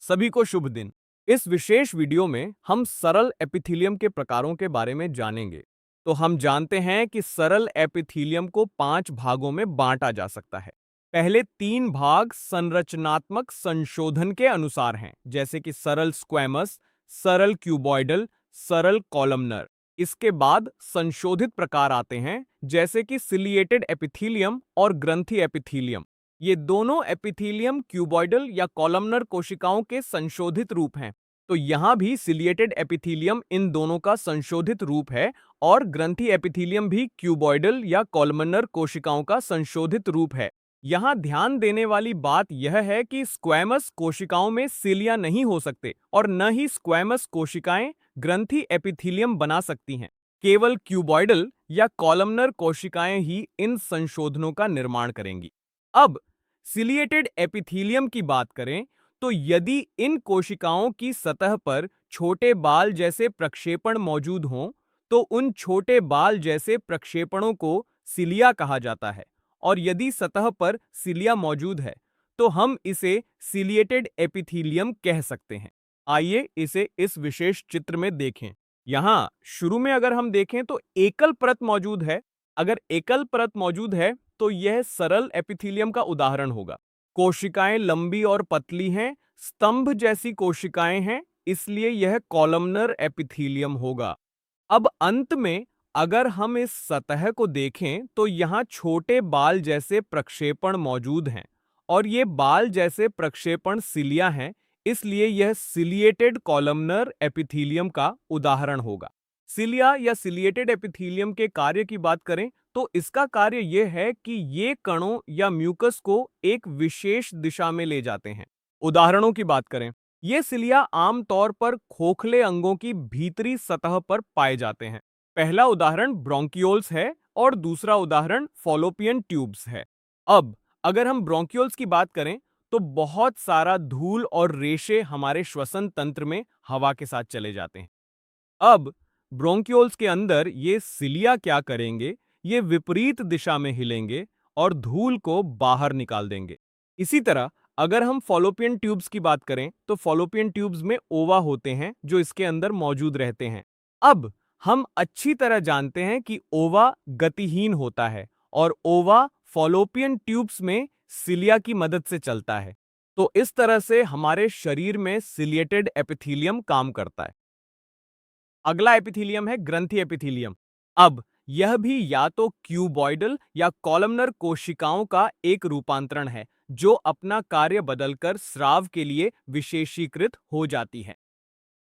सभी को शुभ दिन। इस विशेष वीडियो में हम सरल एपिथेलियम के प्रकारों के बारे में जानेंगे। तो हम जानते हैं कि सरल एपिथेलियम को 5 भागों में बांटा जा सकता है। पहले 3 भाग संरचनात्मक संशोधन के अनुसार हैं, जैसे कि सरल स्क्वैमस, सरल क्यूबॉइडल, सरल कॉलमनर। इसके बाद संशोधित प्रकार आते हैं, जैसे कि सिलिएटेड एपिथेलियम और ग्रंथि एपिथेलियम। ये दोनों एपिथेलियम क्यूबॉइडल या कॉलमनर कोशिकाओं के संशोधित रूप हैं। तो यहां भी सिलिएटेड एपिथेलियम इन दोनों का संशोधित रूप है और ग्रंथि एपिथेलियम भी क्यूबॉइडल या कॉलमनर कोशिकाओं का संशोधित रूप है। यहां ध्यान देने वाली बात यह है कि स्क्वैमस कोशिकाओं में सिलिया नहीं हो सकते और न ही स्क्वैमस कोशिकाएं ग्रंथि एपिथेलियम बना सकती हैं। केवल क्यूबॉइडल या कॉलमनर कोशिकाएं ही इन संशोधनों का निर्माण करेंगी। अब सिलिएटेड एपिथेलियम की बात करें तो यदि इन कोशिकाओं की सतह पर छोटे बाल जैसे प्रक्षेपण मौजूद हों, तो उन छोटे बाल जैसे प्रक्षेपणों को सिलिया कहा जाता है। और यदि सतह पर सिलिया मौजूद है, तो हम इसे सिलिएटेड एपिथेलियम कह सकते हैं। आइए इसे इस विशेष चित्र में देखें। यहां शुरू में अगर हम देखें तो एकल परत मौजूद है। अगर एकल परत मौजूद है तो यह सरल एपिथेलियम का उदाहरण होगा। कोशिकाएं लंबी और पतली हैं, स्तंभ जैसी कोशिकाएं हैं, इसलिए यह कॉलमनर एपिथेलियम होगा। अब अंत में अगर हम इस सतह को देखें तो यहां छोटे बाल जैसे प्रक्षेपण मौजूद हैं और ये बाल जैसे प्रक्षेपण सिलिया हैं, इसलिए यह सिलिएटेड कॉलमनर एपिथेलियम का उदाहरण होगा। सिलिया या सिलिएटेड एपिथेलियम के कार्य की बात करें तो इसका कार्य यह है कि ये कणों या म्यूकस को एक विशेष दिशा में ले जाते हैं। उदाहरणों की बात करें, ये सिलिया आमतौर पर खोखले अंगों की भीतरी सतह पर पाए जाते हैं। पहला उदाहरण ब्रोंकियोल्स है और दूसरा उदाहरण फॉलोपियन ट्यूब्स है। अब अगर हम ब्रोंकियोल्स की बात करें तो बहुत सारा धूल और रेशे हमारे श्वसन तंत्र में हवा के साथ चले जाते हैं। अब ब्रोंकियोल्स के अंदर ये सिलिया क्या करेंगे, ये विपरीत दिशा में हिलेंगे और धूल को बाहर निकाल देंगे। इसी तरह अगर हम फॉलोपियन ट्यूब्स की बात करें तो फॉलोपियन ट्यूब्स में ओवा होते हैं जो इसके अंदर मौजूद रहते हैं। अब हम अच्छी तरह जानते हैं कि ओवा गतिहीन होता है और ओवा फॉलोपियन ट्यूब्स में सिलिया की मदद से चलता है। तो इस तरह से हमारे शरीर में सिलिएटेड एपिथेलियम काम करता है। अगला एपिथेलियम है ग्रंथि एपिथेलियम। अब यह भी या तो क्यूबॉइडल या कॉलमनर कोशिकाओं का एक रूपांतरण है जो अपना कार्य बदलकर स्राव के लिए विशेषीकृत हो जाती है।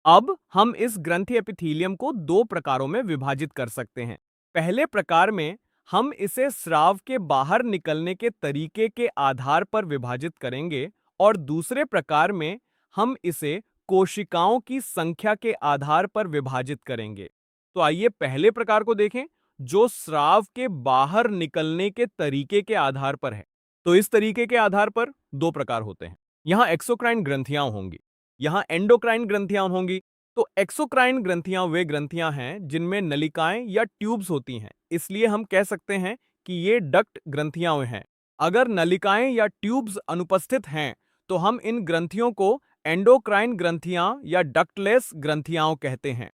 अब हम इस ग्रंथि एपिथेलियम को 2 प्रकारों में विभाजित कर सकते हैं। पहले प्रकार में हम इसे स्राव के बाहर निकलने के तरीके के आधार पर विभाजित करेंगे और दूसरे प्रकार में हम इसे कोशिकाओं की संख्या के आधार पर विभाजित करेंगे। तो आइए पहले प्रकार को देखें जो स्राव के बाहर निकलने के तरीके के आधार पर है। तो इस तरीके के आधार पर 2 प्रकार होते हैं। यहां एक्सोक्राइन ग्रंथियां होंगी, यहां एंडोक्राइन ग्रंथियां होंगी। तो एक्सोक्राइन ग्रंथियां वे ग्रंथियां हैं जिनमें नलिकाएं या ट्यूब्स होती हैं, इसलिए हम कह सकते हैं कि ये डक्ट ग्रंथियां हैं। अगर नलिकाएं या ट्यूब्स अनुपस्थित हैं तो हम इन ग्रंथियों को एंडोक्राइन ग्रंथियां या डक्टलेस ग्रंथियां कहते हैं।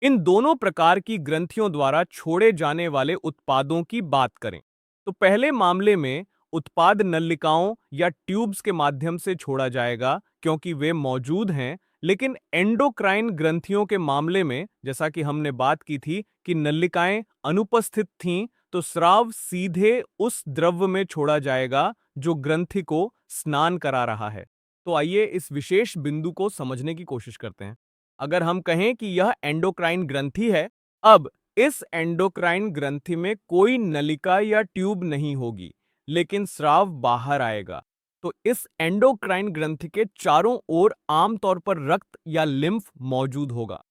इन दोनों प्रकार की ग्रंथियों द्वारा छोड़े जाने वाले उत्पादों की बात करें तो पहले मामले में उत्पाद नलिकाओं या ट्यूब्स के माध्यम से छोड़ा जाएगा क्योंकि वे मौजूद हैं। लेकिन एंडोक्राइन ग्रंथियों के मामले में, जैसा कि हमने बात की थी कि नलिकाएं अनुपस्थित थीं, तो स्राव सीधे उस द्रव्य में छोड़ा जाएगा जो ग्रंथि को स्नान करा रहा है। तो आइए इस विशेष बिंदु को समझने की कोशिश करते हैं। अगर हम कहें कि यह एंडोक्राइन ग्रंथि है, अब इस एंडोक्राइन ग्रंथि में कोई नलिका या ट्यूब नहीं होगी, लेकिन स्राव बाहर आएगा। तो इस एंडोक्राइन ग्रंथि के चारों ओर आमतौर पर रक्त या लिम्फ मौजूद होगा।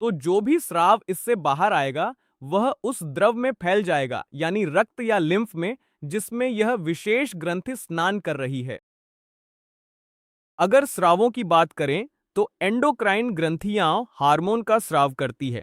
तो जो भी स्राव इससे बाहर आएगा वह उस द्रव में फैल जाएगा, यानी रक्त या लिम्फ में, जिसमें यह विशेष ग्रंथि स्नान कर रही है। अगर स्रावों की बात करें तो एंडोक्राइन ग्रंथियां हार्मोन का स्राव करती है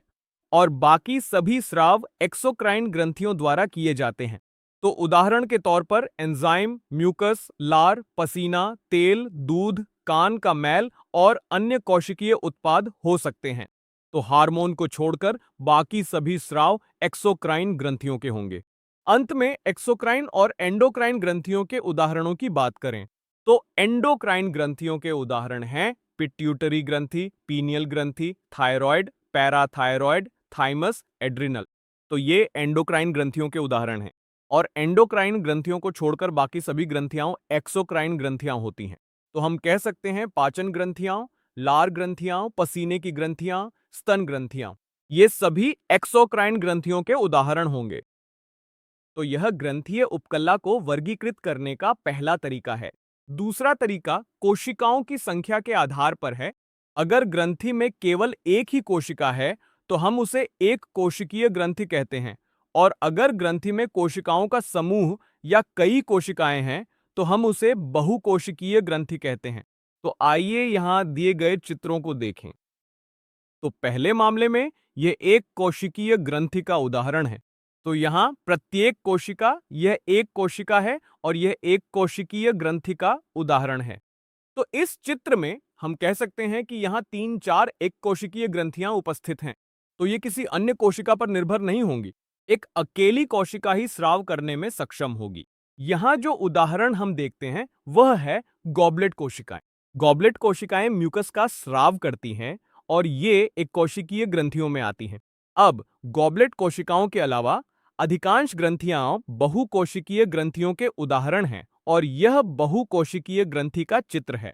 और बाकी सभी स्राव एक्सोक्राइन ग्रंथियों द्वारा किए जाते हैं। तो उदाहरण के तौर पर एंजाइम, म्यूकस, लार, पसीना, तेल, दूध, कान का मैल और अन्य कोशिकीय उत्पाद हो सकते हैं। तो हार्मोन को छोड़कर बाकी सभी स्राव एक्सोक्राइन ग्रंथियों के होंगे। अंत में एक्सोक्राइन और एंडोक्राइन ग्रंथियों के उदाहरणों की बात करें तो एंडोक्राइन ग्रंथियों के उदाहरण हैं पिट्यूटरी ग्रंथि, पीनियल ग्रंथि, थायराइड, पैराथायराइड, थाइमस, एड्रिनल। तो ये एंडोक्राइन ग्रंथियों के उदाहरण हैं। और एंडोक्राइन ग्रंथियों को छोड़कर बाकी सभी ग्रंथियां एक्सोक्राइन ग्रंथियां होती हैं। तो हम कह सकते हैं पाचन ग्रंथियां, लार ग्रंथियां, पसीने की ग्रंथियां, स्तन ग्रंथियां, ये सभी एक्सोक्राइन ग्रंथियों के उदाहरण होंगे। तो यह ग्रंथीय उपकला को वर्गीकृत करने का पहला तरीका है। दूसरा तरीका कोशिकाओं की संख्या के आधार पर है। अगर ग्रंथि में केवल एक ही कोशिका है तो हम उसे एक कोशिकीय ग्रंथि कहते हैं, और अगर ग्रंथि में कोशिकाओं का समूह या कई कोशिकाएं हैं तो हम उसे बहुकोशिकीय ग्रंथि कहते हैं। तो आइए यहां दिए गए चित्रों को देखें। तो पहले मामले में यह एक कोशिकीय ग्रंथि का उदाहरण है। तो यहां प्रत्येक कोशिका यह एक कोशिका है और यह एक कोशिकीय ग्रंथि का उदाहरण है। तो इस चित्र में हम कह सकते हैं कि यहां 3-4 एक कोशिकीय ग्रंथियां उपस्थित हैं। तो ये किसी अन्य कोशिका पर निर्भर नहीं होंगी। एक अकेली कोशिका ही स्राव करने में सक्षम होगी। यहां जो उदाहरण हम देखते हैं वह है गॉबलेट कोशिकाएं। गॉबलेट कोशिकाएं म्यूकस का स्राव करती हैं और ये एक कोशिकीय ग्रंथियों में आती हैं। अब गॉबलेट कोशिकाओं के अलावा अधिकांश ग्रंथियां बहुकोशिकीय ग्रंथियों के उदाहरण हैं और यह बहुकोशिकीय ग्रंथि का चित्र है।